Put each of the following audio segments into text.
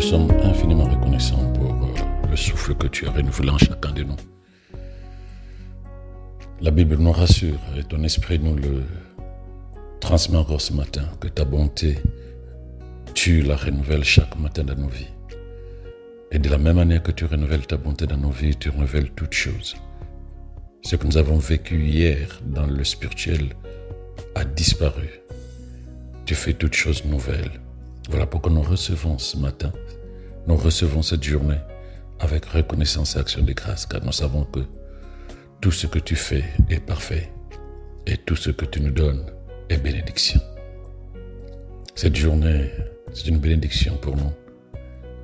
sommes infiniment reconnaissants pour le souffle que tu as renouvelé en chacun de nous. La Bible nous rassure et ton esprit nous le transmet encore ce matin, que ta bonté, tu la renouvelles chaque matin dans nos vies. Et de la même manière que tu renouvelles ta bonté dans nos vies, tu renouvelles toutes choses. Ce que nous avons vécu hier dans le spirituel a disparu. Tu fais toutes choses nouvelles. Voilà pourquoi nous recevons ce matin, nous recevons cette journée avec reconnaissance et action de grâce, car nous savons que tout ce que tu fais est parfait et tout ce que tu nous donnes est bénédiction. Cette journée, c'est une bénédiction pour nous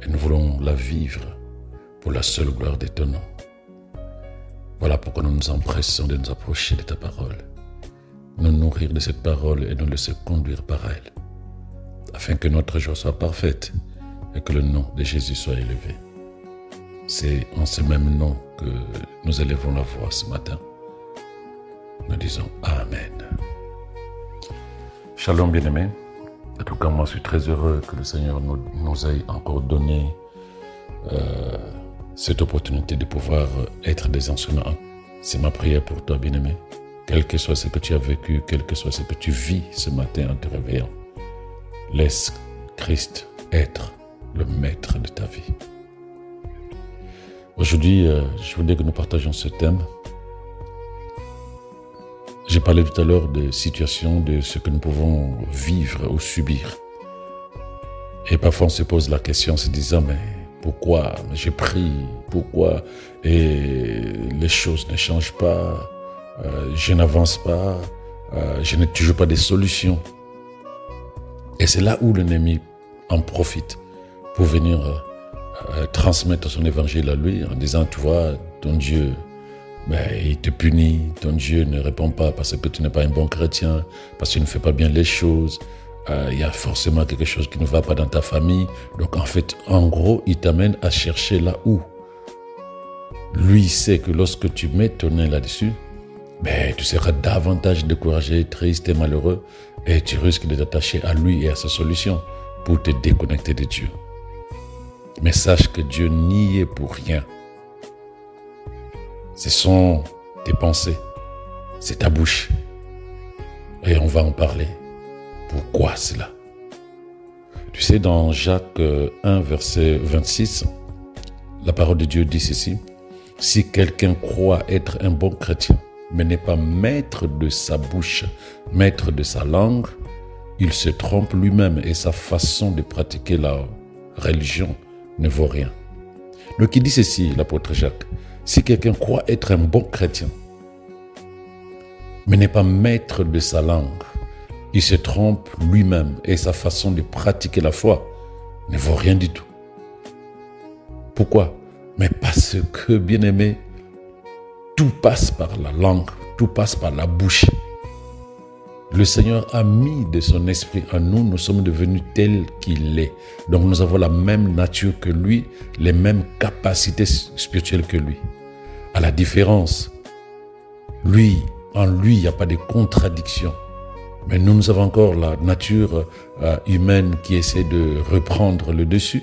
et nous voulons la vivre pour la seule gloire de ton nom. Voilà pourquoi nous nous empressons de nous approcher de ta parole, nous nourrir de cette parole et nous laisser conduire par elle, afin que notre joie soit parfaite et que le nom de Jésus soit élevé. C'est en ce même nom que nous élevons la voix ce matin. Nous disons Amen. Shalom bien-aimés. En tout cas, moi je suis très heureux que le Seigneur nous ait encore donné cette opportunité de pouvoir être des enseignants. C'est ma prière pour toi, bien-aimé. Quel que soit ce que tu as vécu, quel que soit ce que tu vis ce matin en te réveillant, laisse Christ être le maître de ta vie. Aujourd'hui, je voudrais que nous partagions ce thème. J'ai parlé tout à l'heure de situations, de ce que nous pouvons vivre ou subir. Et parfois on se pose la question en se disant, mais pourquoi j'ai pris, pourquoi et les choses ne changent pas, je n'avance pas, je n'ai toujours pas de solution. Et c'est là où l'ennemi en profite pour venir transmettre son évangile à lui en disant, tu vois, ton Dieu, il te punit, ton Dieu ne répond pas parce que tu n'es pas un bon chrétien, parce que tu ne fais pas bien les choses, il y a forcément quelque chose qui ne va pas dans ta famille. Donc en fait, en gros, il t'amène à chercher là où lui sait que lorsque tu mets ton nez là-dessus, tu seras davantage découragé, triste et malheureux et tu risques de t'attacher à lui et à sa solution pour te déconnecter de Dieu. Mais sache que Dieu n'y est pour rien. Ce sont tes pensées, c'est ta bouche. Et on va en parler. Pourquoi cela? Tu sais, dans Jacques 1, verset 26, la parole de Dieu dit ceci. Si quelqu'un croit être un bon chrétien, mais n'est pas maître de sa bouche, maître de sa langue, il se trompe lui-même et sa façon de pratiquer la religion ne vaut rien. Donc il dit ceci, l'apôtre Jacques. Si quelqu'un croit être un bon chrétien, mais n'est pas maître de sa langue, il se trompe lui-même et sa façon de pratiquer la foi ne vaut rien du tout. Pourquoi? Mais parce que, bien-aimé, tout passe par la langue, tout passe par la bouche. Le Seigneur a mis de son esprit en nous, nous sommes devenus tels qu'il est. Donc nous avons la même nature que lui, les mêmes capacités spirituelles que lui. À la différence, en lui, il n'y a pas de contradiction. Mais nous avons encore la nature humaine qui essaie de reprendre le dessus.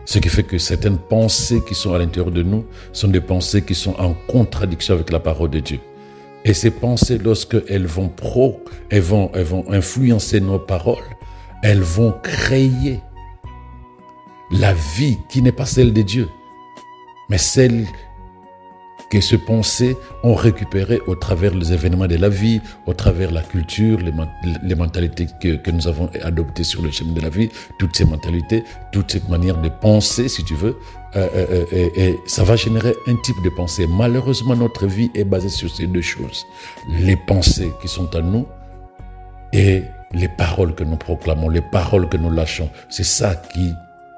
Ce qui fait que certaines pensées qui sont à l'intérieur de nous sont des pensées qui sont en contradiction avec la parole de Dieu. Et ces pensées, lorsqu'elles vont influencer nos paroles, elles vont créer la vie qui n'est pas celle de Dieu, mais celle que ces pensées ont récupérées au travers des événements de la vie, au travers la culture, les mentalités que nous avons adoptées sur le chemin de la vie, toutes ces mentalités, toutes ces manières de penser, si tu veux, et ça va générer un type de pensée. Malheureusement, notre vie est basée sur ces deux choses. Les pensées qui sont en nous et les paroles que nous proclamons, les paroles que nous lâchons. C'est ça qui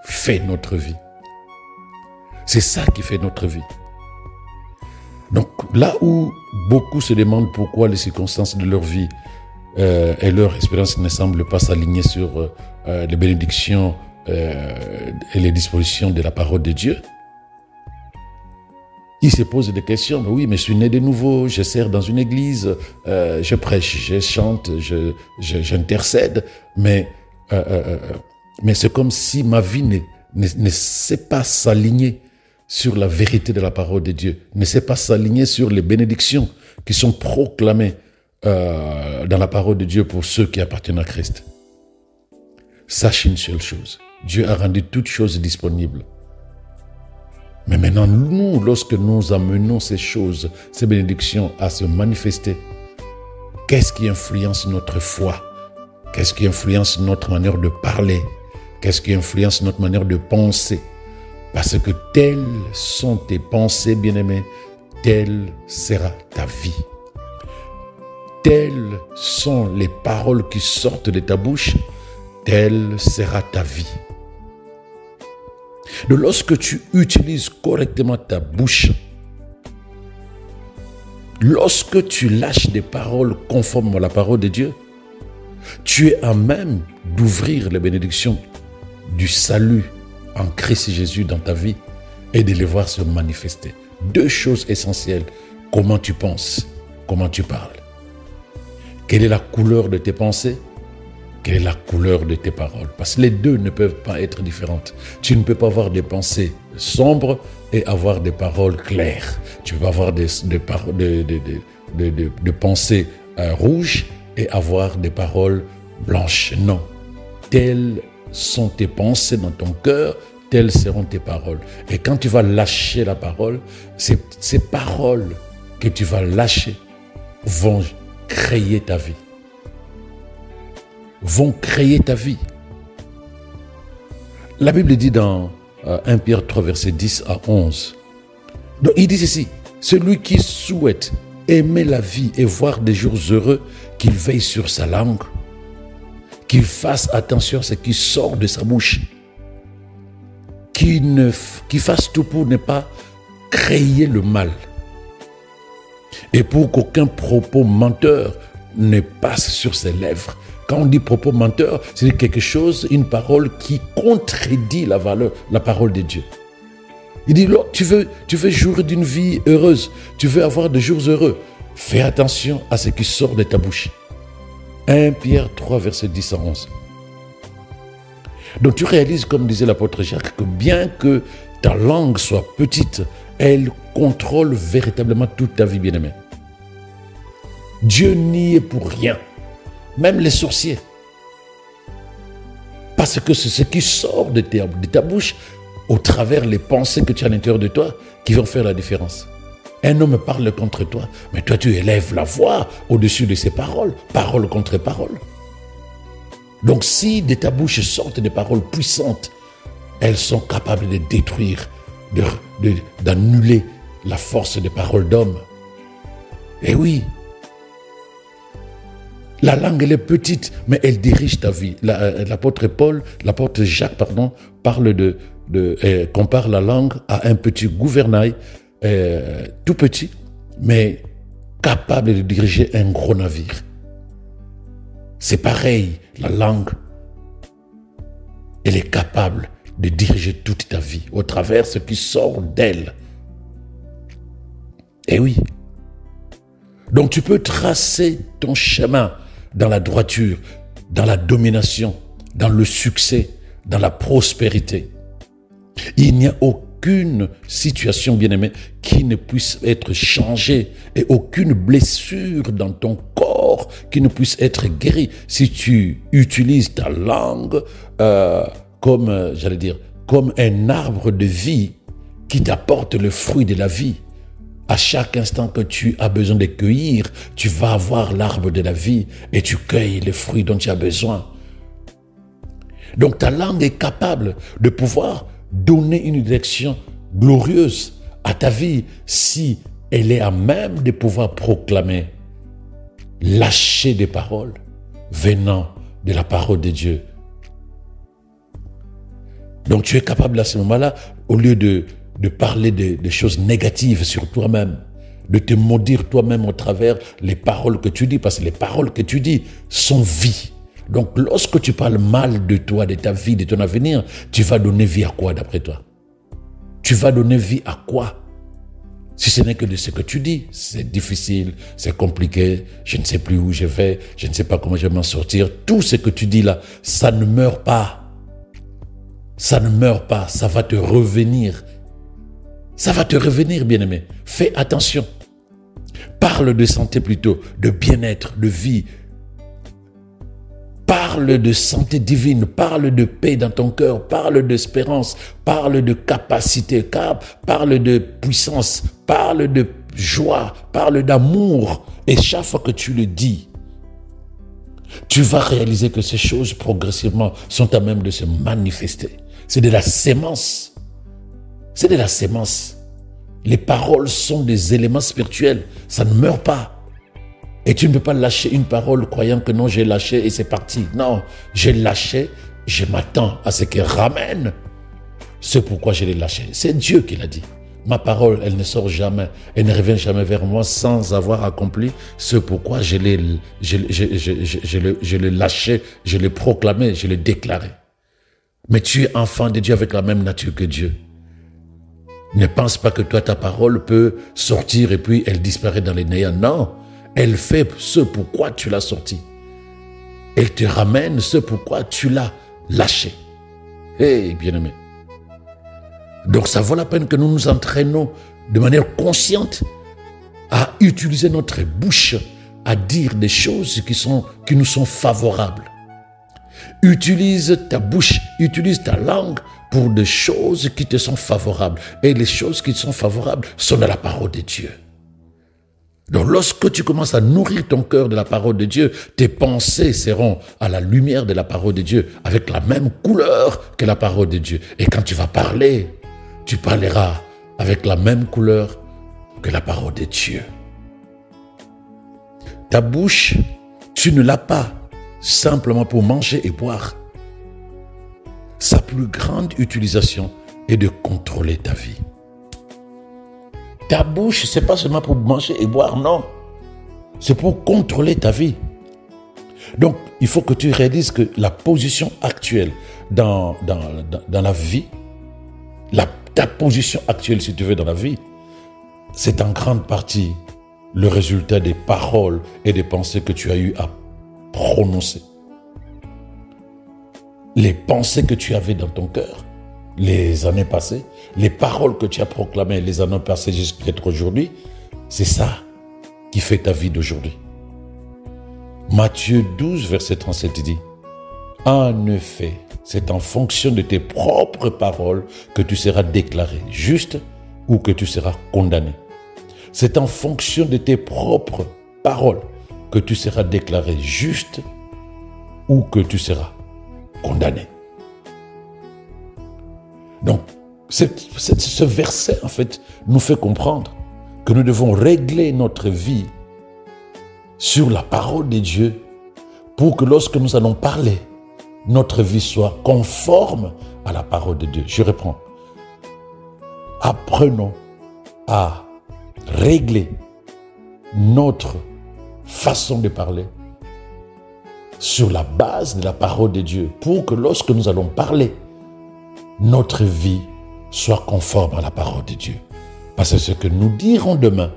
fait notre vie. C'est ça qui fait notre vie. Donc là où beaucoup se demandent pourquoi les circonstances de leur vie et leur expérience ne semblent pas s'aligner sur les bénédictions et les dispositions de la parole de Dieu, ils se posent des questions. Mais oui, mais je suis né de nouveau, je sers dans une église, je prêche, je chante, j'intercède, mais c'est comme si ma vie ne sait pas s'aligner sur la vérité de la parole de Dieu, ne sait pas s'aligner sur les bénédictions qui sont proclamées dans la parole de Dieu pour ceux qui appartiennent à Christ. Sache une seule chose, Dieu a rendu toutes choses disponibles. Mais maintenant, nous, lorsque nous amenons ces choses, ces bénédictions à se manifester, qu'est-ce qui influence notre foi? Qu'est-ce qui influence notre manière de parler? Qu'est-ce qui influence notre manière de penser? Parce que telles sont tes pensées, bien-aimés, telle sera ta vie. Telles sont les paroles qui sortent de ta bouche, telle sera ta vie. Donc lorsque tu utilises correctement ta bouche, lorsque tu lâches des paroles conformes à la parole de Dieu, tu es à même d'ouvrir les bénédictions du salut en Christ Jésus dans ta vie et de les voir se manifester. Deux choses essentielles, comment tu penses, comment tu parles. Quelle est la couleur de tes pensées? Quelle est la couleur de tes paroles? Parce que les deux ne peuvent pas être différentes. Tu ne peux pas avoir des pensées sombres et avoir des paroles claires. Tu ne peux pas avoir des pensées rouges et avoir des paroles blanches. Non. Telles sont tes pensées dans ton cœur, telles seront tes paroles. Et quand tu vas lâcher la parole, ces paroles que tu vas lâcher vont créer ta vie. Vont créer ta vie. La Bible dit dans 1 Pierre 3, verset 10 à 11. Donc il dit ceci, celui qui souhaite aimer la vie et voir des jours heureux, qu'il veille sur sa langue, qu'il fasse attention à ce qui sort de sa bouche, qu'il fasse tout pour ne pas créer le mal et pour qu'aucun propos menteur ne passe sur ses lèvres. Quand on dit propos menteur, c'est quelque chose, une parole qui contredit la parole de Dieu. Il dit, tu veux jouir d'une vie heureuse, tu veux avoir des jours heureux, fais attention à ce qui sort de ta bouche. 1 Pierre 3, verset 10 à 11. Donc tu réalises, comme disait l'apôtre Jacques, que bien que ta langue soit petite, elle contrôle véritablement toute ta vie, bien-aimée. Dieu n'y est pour rien. Même les sorciers. Parce que c'est ce qui sort de ta bouche, au travers les pensées que tu as à l'intérieur de toi, qui vont faire la différence. Un homme parle contre toi, mais toi tu élèves la voix au-dessus de ses paroles, parole contre parole. Donc si de ta bouche sortent des paroles puissantes, elles sont capables de détruire, d'annuler la force des paroles d'hommes. Et oui, la langue, elle est petite, mais elle dirige ta vie. L'apôtre Jacques, compare la langue à un petit gouvernail, tout petit, mais capable de diriger un gros navire. C'est pareil, la langue, elle est capable de diriger toute ta vie au travers ce qui sort d'elle. Et oui. Donc tu peux tracer ton chemin dans la droiture, dans la domination, dans le succès, dans la prospérité. Il n'y a aucune situation, bien-aimée, qui ne puisse être changée et aucune blessure dans ton corps qui ne puisse être guérie si tu utilises ta langue comme un arbre de vie qui t'apporte le fruit de la vie. À chaque instant que tu as besoin de cueillir, tu vas avoir l'arbre de la vie et tu cueilles les fruits dont tu as besoin. Donc ta langue est capable de pouvoir donner une direction glorieuse à ta vie si elle est à même de pouvoir proclamer, lâcher des paroles venant de la parole de Dieu. Donc tu es capable à ce moment-là, au lieu de parler de choses négatives sur toi-même, de te maudire toi-même au travers les paroles que tu dis, parce que les paroles que tu dis sont vie. Donc lorsque tu parles mal de toi, de ta vie, de ton avenir, tu vas donner vie à quoi d'après toi? Tu vas donner vie à quoi? Si ce n'est que de ce que tu dis, c'est difficile, c'est compliqué, je ne sais plus où je vais, je ne sais pas comment je vais m'en sortir. Tout ce que tu dis là, ça ne meurt pas. Ça ne meurt pas, ça va te revenir. Ça va te revenir, bien-aimé. Fais attention. Parle de santé plutôt, de bien-être, de vie. Parle de santé divine, parle de paix dans ton cœur, parle d'espérance, parle de capacité, parle de puissance, parle de joie, parle d'amour. Et chaque fois que tu le dis, tu vas réaliser que ces choses progressivement sont à même de se manifester. C'est de la sémence. C'est de la sémence. Les paroles sont des éléments spirituels. Ça ne meurt pas. Et tu ne peux pas lâcher une parole croyant que non, j'ai lâché et c'est parti. Non, j'ai lâché, je m'attends à ce qu'elle ramène ce pourquoi je l'ai lâché. C'est Dieu qui l'a dit. Ma parole, elle ne sort jamais, elle ne revient jamais vers moi sans avoir accompli ce pourquoi je l'ai lâché, je l'ai proclamé, je l'ai déclaré. Mais tu es enfant de Dieu avec la même nature que Dieu. Ne pense pas que toi, ta parole peut sortir et puis elle disparaît dans les néants. Non, elle fait ce pourquoi tu l'as sorti. Elle te ramène ce pourquoi tu l'as lâché. Hé, bien-aimé. Donc ça vaut la peine que nous nous entraînons de manière consciente à utiliser notre bouche, à dire des choses qui nous sont favorables. Utilise ta bouche, utilise ta langue pour des choses qui te sont favorables. Et les choses qui te sont favorables sont de la parole de Dieu. Donc lorsque tu commences à nourrir ton cœur de la parole de Dieu, tes pensées seront à la lumière de la parole de Dieu, avec la même couleur que la parole de Dieu. Et quand tu vas parler, tu parleras avec la même couleur que la parole de Dieu. Ta bouche, tu ne l'as pas simplement pour manger et boire. Sa plus grande utilisation est de contrôler ta vie. Ta bouche, ce n'est pas seulement pour manger et boire, non. C'est pour contrôler ta vie. Donc, il faut que tu réalises que la position actuelle dans la vie, ta position actuelle, si tu veux, dans la vie, c'est en grande partie le résultat des paroles et des pensées que tu as eu à prononcer. Les pensées que tu avais dans ton cœur les années passées, les paroles que tu as proclamées les années passées jusqu'à aujourd'hui, c'est ça qui fait ta vie d'aujourd'hui. Matthieu 12, verset 37 dit « En effet, c'est en fonction de tes propres paroles que tu seras déclaré juste ou que tu seras condamné. C'est en fonction de tes propres paroles que tu seras déclaré juste ou que tu seras condamné. » Donc, ce verset, en fait, nous fait comprendre que nous devons régler notre vie sur la parole de Dieu pour que lorsque nous allons parler, notre vie soit conforme à la parole de Dieu. Je reprends. Apprenons à régler notre façon de parler sur la base de la parole de Dieu pour que lorsque nous allons parler, notre vie soit conforme à la parole de Dieu. Parce que ce que nous dirons demain,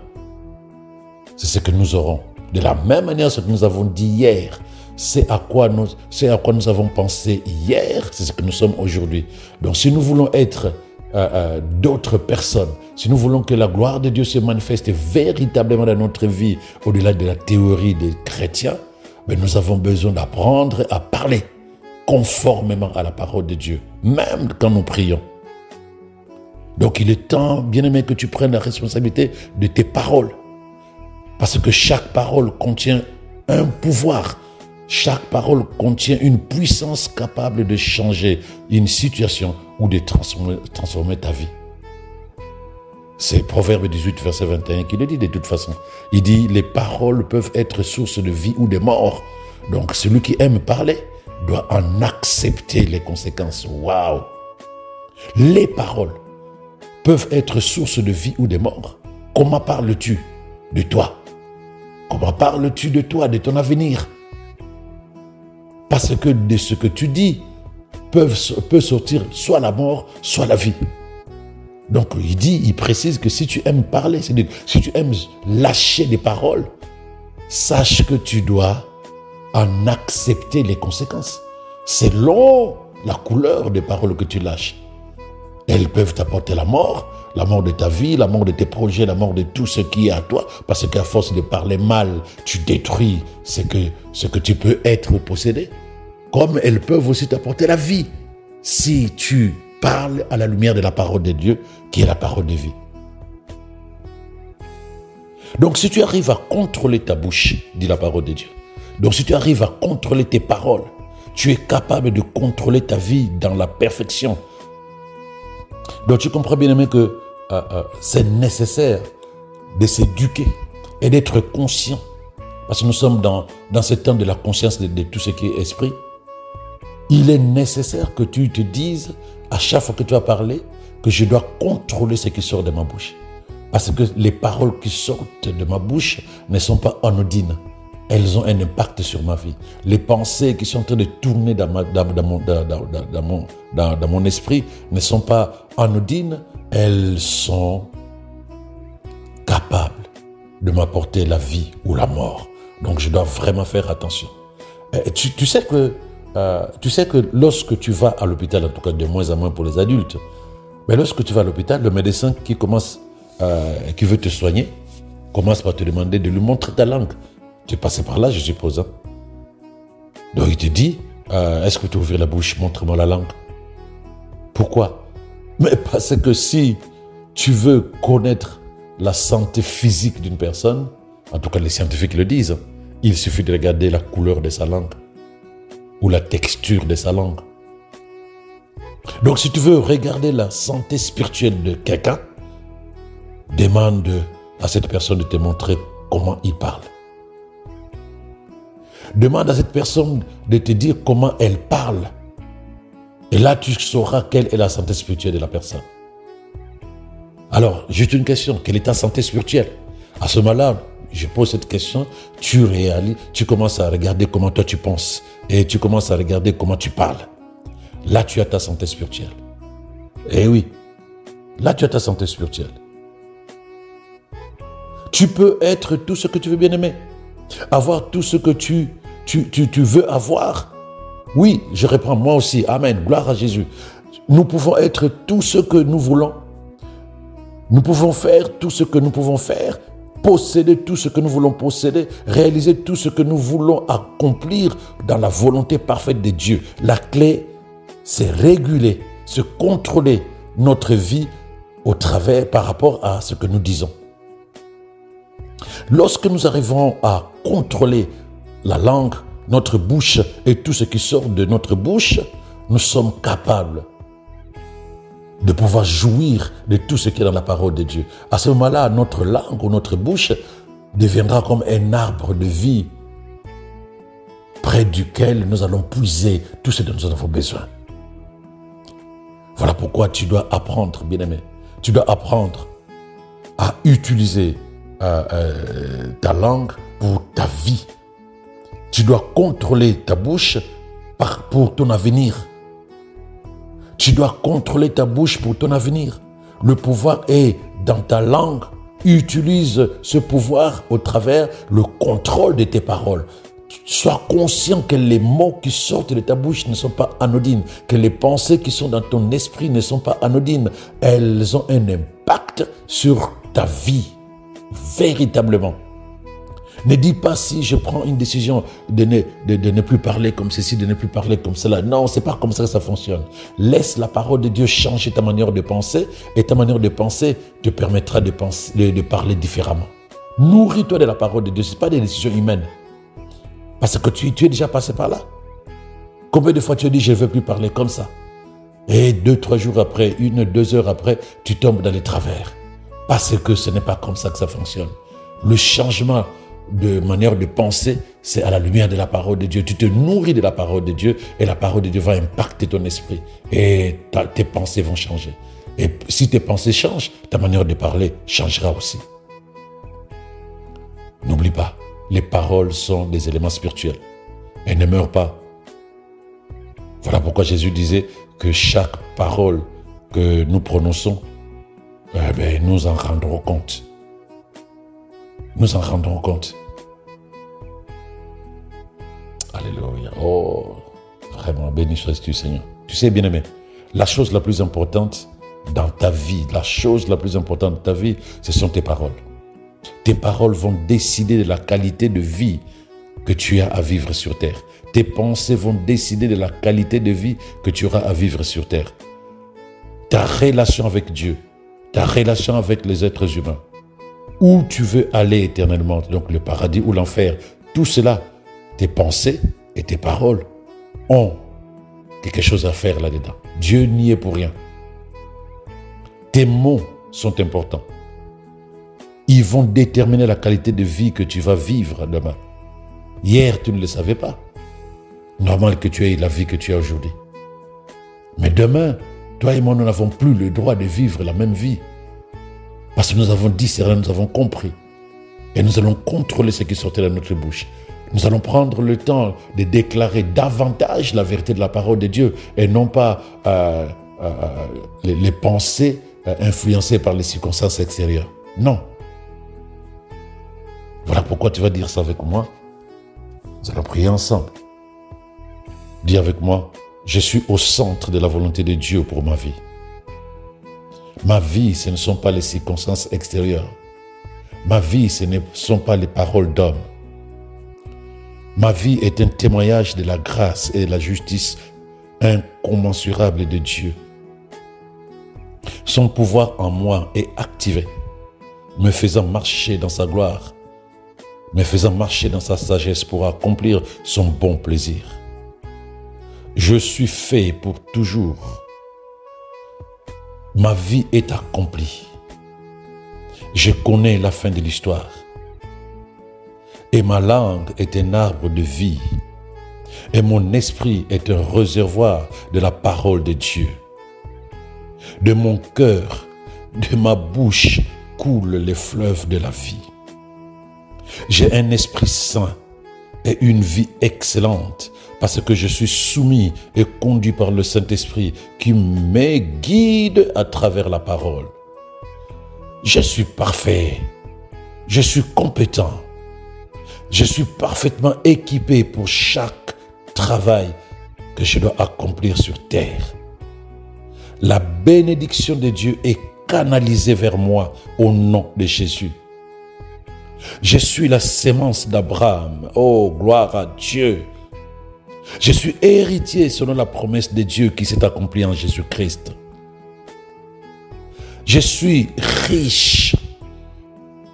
c'est ce que nous aurons. De la même manière, ce que nous avons dit hier, c'est à quoi nous avons pensé hier, c'est ce que nous sommes aujourd'hui. Donc si nous voulons être d'autres personnes, si nous voulons que la gloire de Dieu se manifeste véritablement dans notre vie, au-delà de la théorie des chrétiens, mais nous avons besoin d'apprendre à parler conformément à la parole de Dieu, même quand nous prions. Donc il est temps, bien-aimé, que tu prennes la responsabilité de tes paroles. Parce que chaque parole contient un pouvoir. Chaque parole contient une puissance capable de changer une situation ou de transformer ta vie. C'est Proverbe 18, verset 21 qui le dit de toute façon. Il dit, les paroles peuvent être source de vie ou de mort. Donc celui qui aime parler doit en accepter les conséquences. Waouh! Les paroles peuvent être source de vie ou de mort. Comment parles-tu de toi? Comment parles-tu de toi, de ton avenir? Parce que de ce que tu dis peut sortir soit la mort, soit la vie. Donc il précise que si tu aimes parler, c'est-à-dire si tu aimes lâcher des paroles, sache que tu dois en accepter les conséquences selon la couleur des paroles que tu lâches. Elles peuvent t'apporter la mort de ta vie, la mort de tes projets, la mort de tout ce qui est à toi, parce qu'à force de parler mal, tu détruis ce que tu peux être ou posséder. Comme elles peuvent aussi t'apporter la vie, si tu parles à la lumière de la parole de Dieu, qui est la parole de vie. Donc si tu arrives à contrôler ta bouche, dit la parole de Dieu, donc si tu arrives à contrôler tes paroles, tu es capable de contrôler ta vie dans la perfection. Donc tu comprends bien aimé que c'est nécessaire de s'éduquer et d'être conscient. Parce que nous sommes dans ce temps de la conscience de tout ce qui est esprit. Il est nécessaire que tu te dises, à chaque fois que tu vas parler, que je dois contrôler ce qui sort de ma bouche. Parce que les paroles qui sortent de ma bouche ne sont pas anodines. Elles ont un impact sur ma vie. Les pensées qui sont en train de tourner dans mon esprit ne sont pas anodines. Elles sont capables de m'apporter la vie ou la mort. Donc je dois vraiment faire attention. Tu sais que lorsque tu vas à l'hôpital, en tout cas de moins en moins pour les adultes, mais lorsque tu vas à l'hôpital, le médecin qui veut te soigner, commence par te demander de lui montrer ta langue. Tu es passé par là, je suppose. Hein? Donc il te dit, est-ce que tu ouvres la bouche, montre-moi la langue. Pourquoi? Mais parce que si tu veux connaître la santé physique d'une personne, en tout cas les scientifiques le disent, il suffit de regarder la couleur de sa langue ou la texture de sa langue. Donc si tu veux regarder la santé spirituelle de quelqu'un, demande à cette personne de te montrer comment il parle. Demande à cette personne de te dire comment elle parle. Et là, tu sauras quelle est la santé spirituelle de la personne. Alors, juste une question. Quelle est ta santé spirituelle? À ce moment-là, je pose cette question, tu réalises, tu commences à regarder comment toi tu penses et tu commences à regarder comment tu parles. Là, tu as ta santé spirituelle. Eh oui, là, tu as ta santé spirituelle. Tu peux être tout ce que tu veux, bien-aimé. Avoir tout ce que tu veux avoir. Oui, je reprends moi aussi. Amen. Gloire à Jésus. Nous pouvons être tout ce que nous voulons. Nous pouvons faire tout ce que nous pouvons faire. Posséder tout ce que nous voulons posséder. Réaliser tout ce que nous voulons accomplir dans la volonté parfaite de Dieu. La clé, c'est réguler, se contrôler notre vie au travers par rapport à ce que nous disons. Lorsque nous arrivons à contrôler la langue, notre bouche et tout ce qui sort de notre bouche, nous sommes capables de pouvoir jouir de tout ce qui est dans la parole de Dieu. À ce moment-là, notre langue ou notre bouche deviendra comme un arbre de vie près duquel nous allons puiser tout ce dont nous avons besoin. Voilà pourquoi tu dois apprendre, bien-aimé. Tu dois apprendre à utiliser ta langue pour ta vie. Tu dois contrôler ta bouche pour ton avenir. Tu dois contrôler ta bouche pour ton avenir. Le pouvoir est dans ta langue. Utilise ce pouvoir au travers le contrôle de tes paroles. Sois conscient que les mots qui sortent de ta bouche ne sont pas anodines, que les pensées qui sont dans ton esprit ne sont pas anodines. Elles ont un impact sur ta vie. Véritablement. Ne dis pas si je prends une décision de ne plus parler comme ceci, de ne plus parler comme cela. Non, c'est pas comme ça que ça fonctionne. Laisse la parole de Dieu changer ta manière de penser et ta manière de penser te permettra de parler différemment. Nourris-toi de la parole de Dieu. Ce n'est pas des décisions humaines. Parce que tu es déjà passé par là. Combien de fois tu as dit je ne veux plus parler comme ça? Et 2-3 jours après, 1-2 heures après, tu tombes dans les travers. Parce que ce n'est pas comme ça que ça fonctionne. Le changement de manière de penser, c'est à la lumière de la parole de Dieu. Tu te nourris de la parole de Dieu et la parole de Dieu va impacter ton esprit et tes pensées vont changer. Et si tes pensées changent, ta manière de parler changera aussi. N'oublie pas, les paroles sont des éléments spirituels. Elles ne meurent pas. Voilà pourquoi Jésus disait que chaque parole que nous prononçons, nous en rendrons compte. Nous en rendrons compte. Alléluia. Oh, vraiment, béni sois-tu, Seigneur. Tu sais, bien-aimé, la chose la plus importante dans ta vie, la chose la plus importante de ta vie, ce sont tes paroles. Tes paroles vont décider de la qualité de vie que tu as à vivre sur terre. Tes pensées vont décider de la qualité de vie que tu auras à vivre sur terre. Ta relation avec Dieu, ta relation avec les êtres humains, où tu veux aller éternellement, donc le paradis ou l'enfer, tout cela, tes pensées et tes paroles ont quelque chose à faire là-dedans. Dieu n'y est pour rien. Tes mots sont importants. Ils vont déterminer la qualité de vie que tu vas vivre demain. Hier, tu ne le savais pas. Normal que tu aies la vie que tu as aujourd'hui. Mais demain, toi et moi, nous n'avons plus le droit de vivre la même vie. Parce que nous avons discerné, nous avons compris. Et nous allons contrôler ce qui sortait de notre bouche. Nous allons prendre le temps de déclarer davantage la vérité de la parole de Dieu et non pas les pensées influencées par les circonstances extérieures. Non. Voilà pourquoi tu vas dire ça avec moi. Nous allons prier ensemble. Dis avec moi, je suis au centre de la volonté de Dieu pour ma vie. Ma vie, ce ne sont pas les circonstances extérieures. Ma vie, ce ne sont pas les paroles d'hommes. Ma vie est un témoignage de la grâce et de la justice incommensurable de Dieu. Son pouvoir en moi est activé, me faisant marcher dans sa gloire, me faisant marcher dans sa sagesse pour accomplir son bon plaisir. Je suis fait pour toujours. Ma vie est accomplie. Je connais la fin de l'histoire. Et ma langue est un arbre de vie. Et mon esprit est un réservoir de la parole de Dieu. De mon cœur, de ma bouche coulent les fleuves de la vie. J'ai un esprit saint et une vie excellente parce que je suis soumis et conduit par le Saint-Esprit qui me guide à travers la parole. Je suis parfait. Je suis compétent. Je suis parfaitement équipé pour chaque travail que je dois accomplir sur terre. La bénédiction de Dieu est canalisée vers moi au nom de Jésus. Je suis la sémence d'Abraham. Oh, gloire à Dieu. Je suis héritier selon la promesse de Dieu qui s'est accomplie en Jésus-Christ. Je suis riche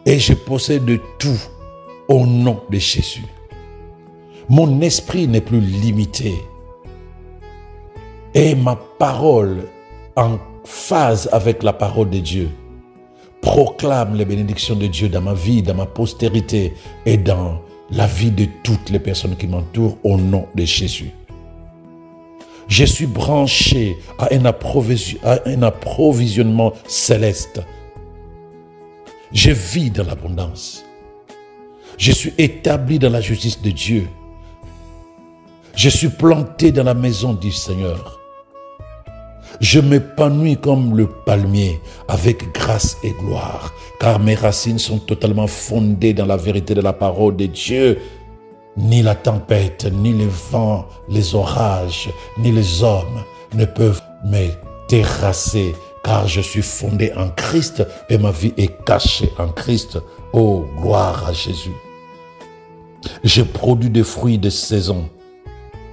et je possède tout au nom de Jésus. Mon esprit n'est plus limité et ma parole, en phase avec la parole de Dieu, proclame les bénédictions de Dieu dans ma vie, dans ma postérité et dans la vie de toutes les personnes qui m'entourent au nom de Jésus. Je suis branché à un approvisionnement céleste. Je vis dans l'abondance. Je suis établi dans la justice de Dieu. Je suis planté dans la maison du Seigneur. Je m'épanouis comme le palmier avec grâce et gloire, car mes racines sont totalement fondées dans la vérité de la parole de Dieu. Ni la tempête, ni les vents, les orages, ni les hommes ne peuvent me terrasser, car je suis fondé en Christ et ma vie est cachée en Christ. Oh, gloire à Jésus. Je produis des fruits de saison.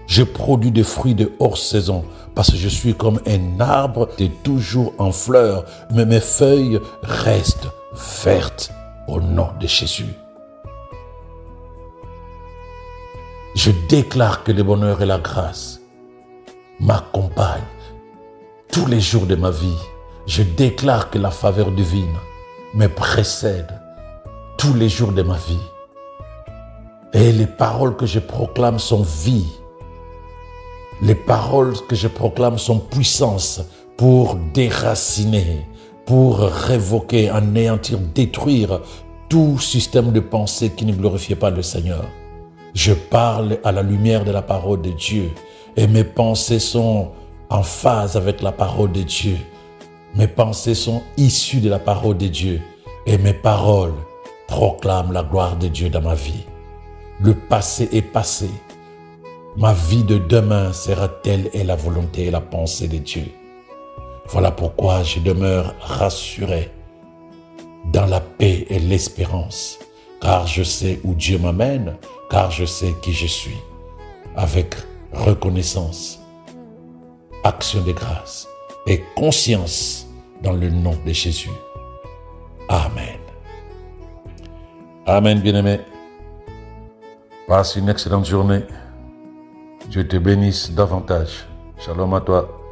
Je produis des fruits de hors saison parce que je suis comme un arbre qui est toujours en fleurs, mais mes feuilles restent vertes au nom de Jésus. Je déclare que le bonheur et la grâce m'accompagnent tous les jours de ma vie. Je déclare que la faveur divine me précède tous les jours de ma vie. Et les paroles que je proclame sont vie. Les paroles que je proclame sont puissance pour déraciner, pour révoquer, anéantir, détruire tout système de pensée qui ne glorifiait pas le Seigneur. Je parle à la lumière de la parole de Dieu et mes pensées sont en phase avec la parole de Dieu. Mes pensées sont issues de la parole de Dieu et mes paroles proclament la gloire de Dieu dans ma vie. Le passé est passé. Ma vie de demain sera telle est la volonté et la pensée de Dieu. Voilà pourquoi je demeure rassuré dans la paix et l'espérance, car je sais où Dieu m'amène, car je sais qui je suis, avec reconnaissance, action de grâce et conscience dans le nom de Jésus. Amen. Amen, bien-aimé. Passe une excellente journée. Dieu te bénisse davantage. Shalom à toi.